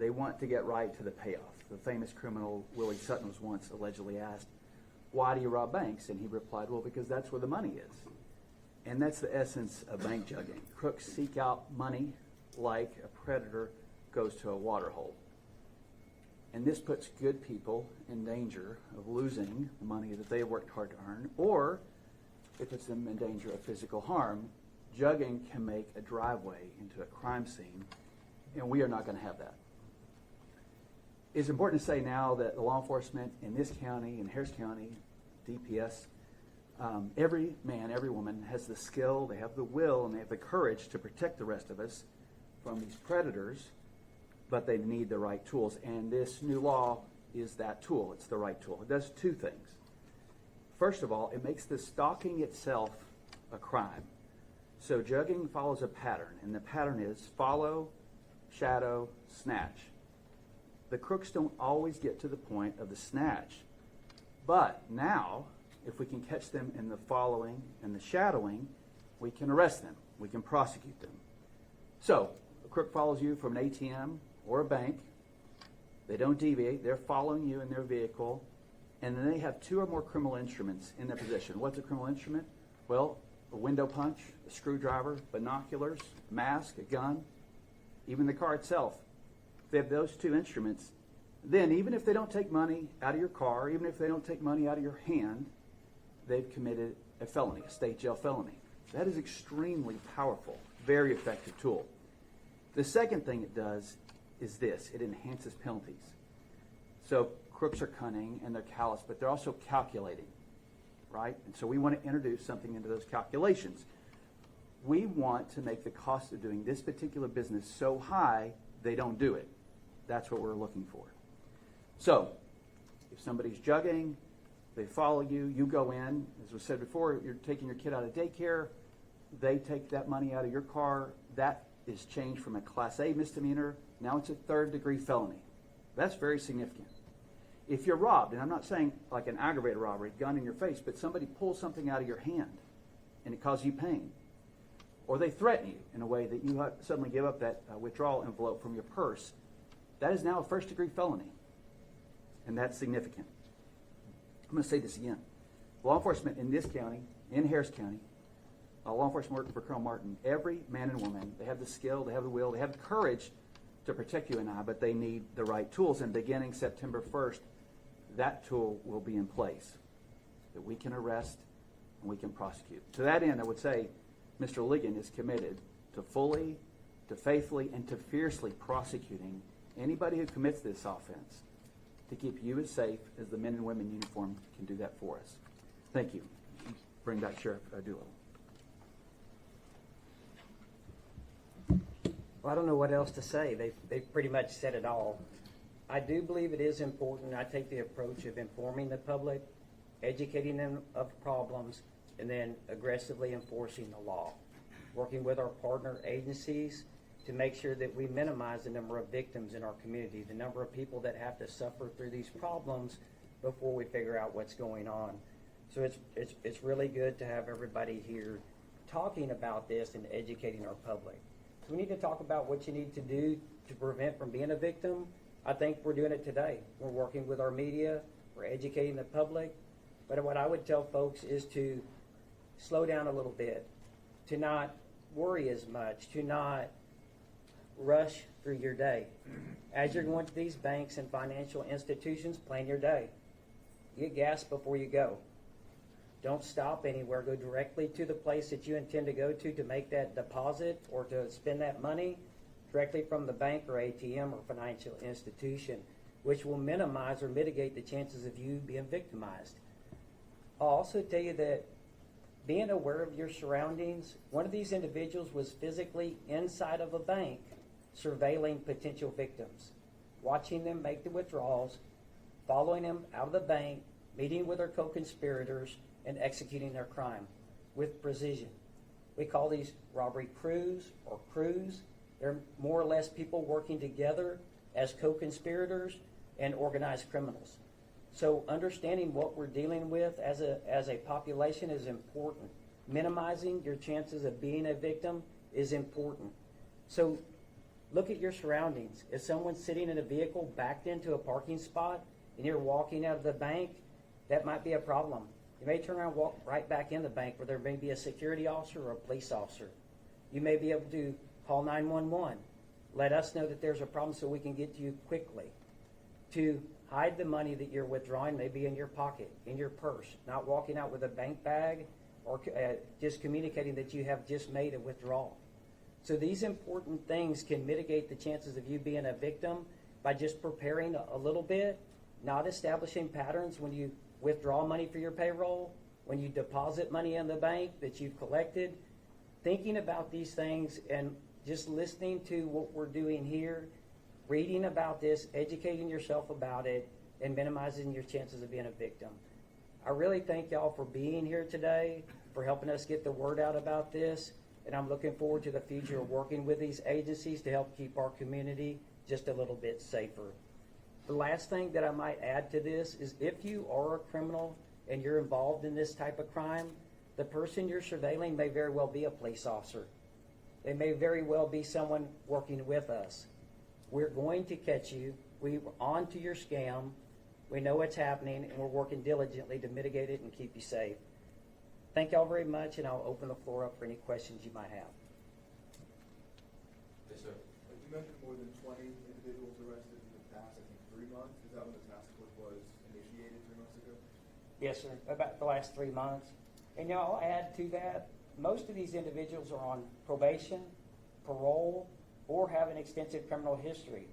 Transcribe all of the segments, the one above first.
They want to get right to the payoff. The famous criminal Willie Sutton was once allegedly asked, "Why do you rob banks?" And he replied, "Well, because that's where the money is." And that's the essence of bank jugging. Crooks seek out money like a predator goes to a water hole. And this puts good people in danger of losing the money that they worked hard to earn, or it puts them in danger of physical harm. Jugging can make a driveway into a crime scene, and we are not going to have that. It's important to say now that the law enforcement in this county, in Harris County, DPS, every man, every woman has the skill, they have the will, and they have the courage to protect the rest of us from these predators, but they need the right tools. And this new law is that tool. It's the right tool. It does two things. First of all, it makes the stalking itself a crime. So jugging follows a pattern, and the pattern is follow, shadow, snatch. The crooks don't always get to the point of the snatch, but now, if we can catch them in the following and the shadowing, we can arrest them. We can prosecute them. So, a crook follows you from an ATM or a bank. They don't deviate. They're following you in their vehicle, and then they have two or more criminal instruments in their possession. What's a criminal instrument? Well, a window punch, a screwdriver, binoculars, a mask, a gun, even the car itself. If they have those two instruments, then even if they don't take money out of your car, even if they don't take money out of your hand, they've committed a felony, a state jail felony. That is extremely powerful, very effective tool. The second thing it does is this: it enhances penalties. So crooks are cunning and they're callous, but they're also calculating, right? And so we want to introduce something into those calculations. We want to make the cost of doing this particular business so high they don't do it. That's what we're looking for. So if somebody's jugging, they follow you, you go in, as was said before, you're taking your kid out of daycare, they take that money out of your car, that is changed from a Class A misdemeanor, now it's a third-degree felony. That's very significant. If you're robbed, and I'm not saying like an aggravated robbery, gun in your face, but somebody pulls something out of your hand and it causes you pain, or they threaten you in a way that you suddenly give up that withdrawal envelope from your purse, that is now a first-degree felony, and that's significant. I'm going to say this again. Law enforcement in this county, in Harris County, law enforcement working for Colonel Martin, every man and woman, they have the skill, they have the will, they have the courage to protect you and I, but they need the right tools. And beginning September 1st, that tool will be in place that we can arrest and we can prosecute. To that end, I would say Mr. Ligon is committed to fully, to faithfully, and to fiercely prosecuting anybody who commits this offense to keep you as safe as the men and women in uniform can do that for us. Thank you. Bring back Sheriff Doolittle. Well, I don't know what else to say. They've pretty much said it all. I do believe it is important. I take the approach of informing the public, educating them of problems, and then aggressively enforcing the law. Working with our partner agencies to make sure that we minimize the number of victims in our community, the number of people that have to suffer through these problems before we figure out what's going on. So it's really good to have everybody here talking about this and educating our public. So we need to talk about what you need to do to prevent from being a victim. I think we're doing it today. We're working with our media, we're educating the public. But what I would tell folks is to slow down a little bit, to not worry as much, to not rush through your day. As you're going to these banks and financial institutions, plan your day. Get gas before you go. Don't stop anywhere. Go directly to the place that you intend to go to make that deposit or to spend that money directly from the bank or ATM or financial institution, which will minimize or mitigate the chances of you being victimized. I'll also tell you that being aware of your surroundings, one of these individuals was physically inside of a bank surveilling potential victims, watching them make the withdrawals, following them out of the bank, meeting with their co-conspirators, and executing their crime with precision. We call these robbery crews or crews. They're more or less people working together as co-conspirators and organized criminals. So understanding what we're dealing with as a population is important. Minimizing your chances of being a victim is important. So Look at your surroundings. If someone's sitting in a vehicle backed into a parking spot and you're walking out of the bank, that might be a problem. You may turn around and walk right back in the bank where there may be a security officer or a police officer. You may be able to call 911. Let us know that there's a problem so we can get to you quickly. To hide the money that you're withdrawing maybe in your pocket, in your purse, not walking out with a bank bag or just communicating that you have just made a withdrawal. So these important things can mitigate the chances of you being a victim by just preparing a little bit, not establishing patterns when you withdraw money for your payroll, when you deposit money in the bank that you've collected, thinking about these things and just listening to what we're doing here, reading about this, educating yourself about it, and minimizing your chances of being a victim. I really thank y'all for being here today, for helping us get the word out about this, and I'm looking forward to the future of working with these agencies to help keep our community just a little bit safer. The last thing that I might add to this is if you are a criminal and you're involved in this type of crime, the person you're surveilling may very well be a police officer. It may very well be someone working with us. We're going to catch you. We're on to your scam. We know what's happening, and we're working diligently to mitigate it and keep you safe. Thank y'all very much, and I'll open the floor up for any questions you might have. Yes, sir. You mentioned more than 20 individuals arrested in the past, I think, 3 months. Is that when the task force was initiated 3 months ago? Yes, sir, about the last 3 months. And I'll add to that, most of these individuals are on probation, parole, or have an extensive criminal history.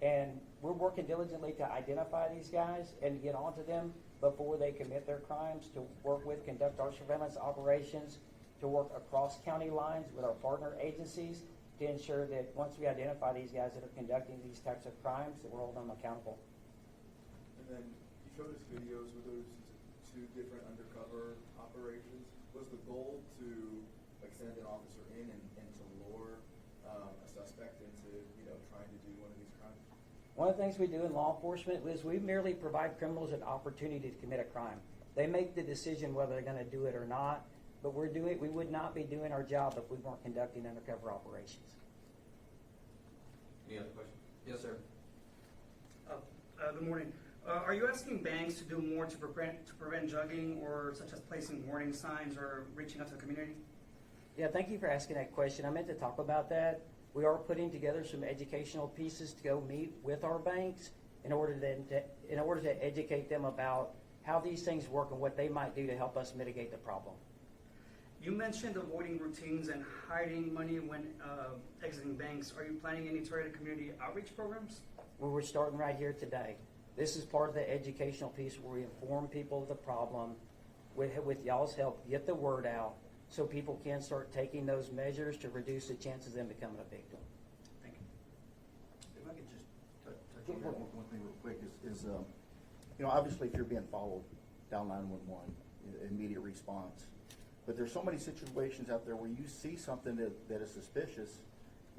And we're working diligently to identify these guys and get onto them before they commit their crimes, to work with, conduct our surveillance operations, to work across county lines with our partner agencies to ensure that once we identify these guys that are conducting these types of crimes, that we're holding them accountable. And then you showed us videos with those 2 different undercover operations. Was the goal to send an officer in and to lure a suspect into trying to do one of these crimes? One of the things we do in law enforcement is we merely provide criminals an opportunity to commit a crime. They make the decision whether they're going to do it or not, but we would not be doing our job if we weren't conducting undercover operations. Any other questions? Yes, sir. Good morning. Are you asking banks to do more to prevent jugging, or such as placing warning signs or reaching out to the community? Yeah, thank you for asking that question. I meant to talk about that. We are putting together some educational pieces to go meet with our banks in order to educate them about how these things work and what they might do to help us mitigate the problem. You mentioned avoiding routines and hiding money when exiting banks. Are you planning any targeted community outreach programs? Well, we're starting right here today. This is part of the educational piece where we inform people of the problem. With y'all's help, get the word out so people can start taking those measures to reduce the chances of them becoming a victim. Thank you. If I could just touch on one thing real quick is obviously if you're being followed, dial 911, immediate response. But there's so many situations out there where you see something that is suspicious,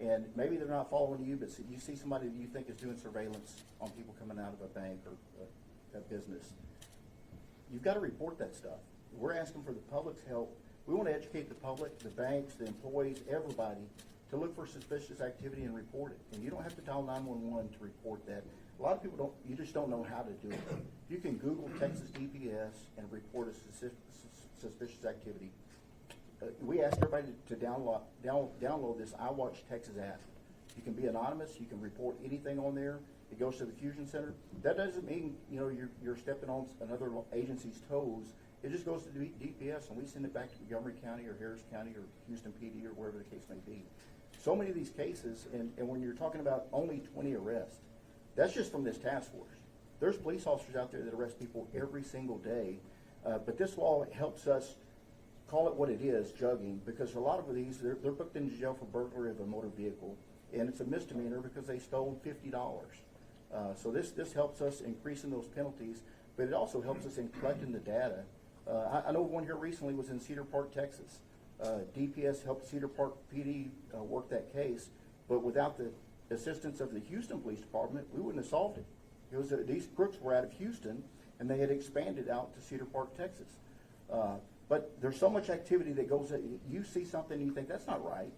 and maybe they're not following you, but you see somebody that you think is doing surveillance on people coming out of a bank or a business. You've got to report that stuff. We're asking for the public's help. We want to educate the public, the banks, the employees, everybody, to look for suspicious activity and report it. And you don't have to dial 911 to report that. A lot of people you just don't know how to do it. You can Google Texas DPS and report a suspicious activity. We ask everybody to download this I Watch Texas app. You can be anonymous. You can report anything on there. It goes to the Fusion Center. That doesn't mean you're stepping on another agency's toes. It just goes to DPS, and we send it back to Montgomery County or Harris County or Houston PD or wherever the case may be. So many of these cases, and when you're talking about only 20 arrests, that's just from this task force. There's police officers out there that arrest people every single day, but this law helps us call it what it is, jugging, because a lot of these, they're booked into jail for burglary of a motor vehicle, and it's a misdemeanor because they stole $50. So this helps us increasing those penalties, but it also helps us in collecting the data. I know one here recently was in Cedar Park, Texas. DPS helped Cedar Park PD work that case, but without the assistance of the Houston Police Department, we wouldn't have solved it. It was these crooks were out of Houston, and they had expanded out to Cedar Park, Texas. But there's so much activity that goes. You see something, and you think that's not right,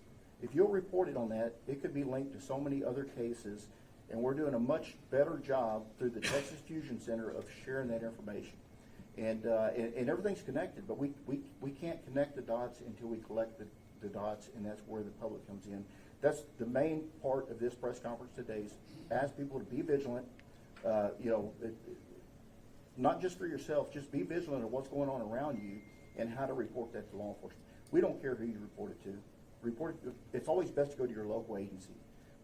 If you'll report it on that, it could be linked to so many other cases, and we're doing a much better job through the Texas Fusion Center of sharing that information. And everything's connected, but we can't connect the dots until we collect the dots, and that's where the public comes in. That's the main part of this press conference today, is ask people to be vigilant, not just for yourself, just be vigilant of what's going on around you and how to report that to law enforcement. We don't care who you report it to. It's always best to go to your local agency.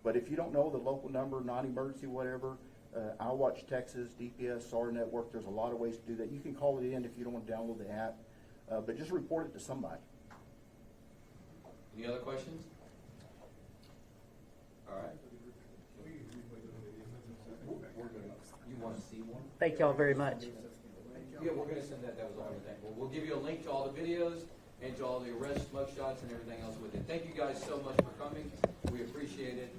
But if you don't know the local number, non-emergency, whatever, I'll watch Texas, DPS, SAR Network. There's a lot of ways to do that. You can call it in if you don't want to download the app, but just report it to somebody. Any other questions? All right. We're gonna, you want to see one? Thank y'all very much. Yeah, we're gonna send that. That was on the thing. We'll give you a link to all the videos and to all the arrest mugshots and everything else with it. Thank you guys so much for coming. We appreciate it.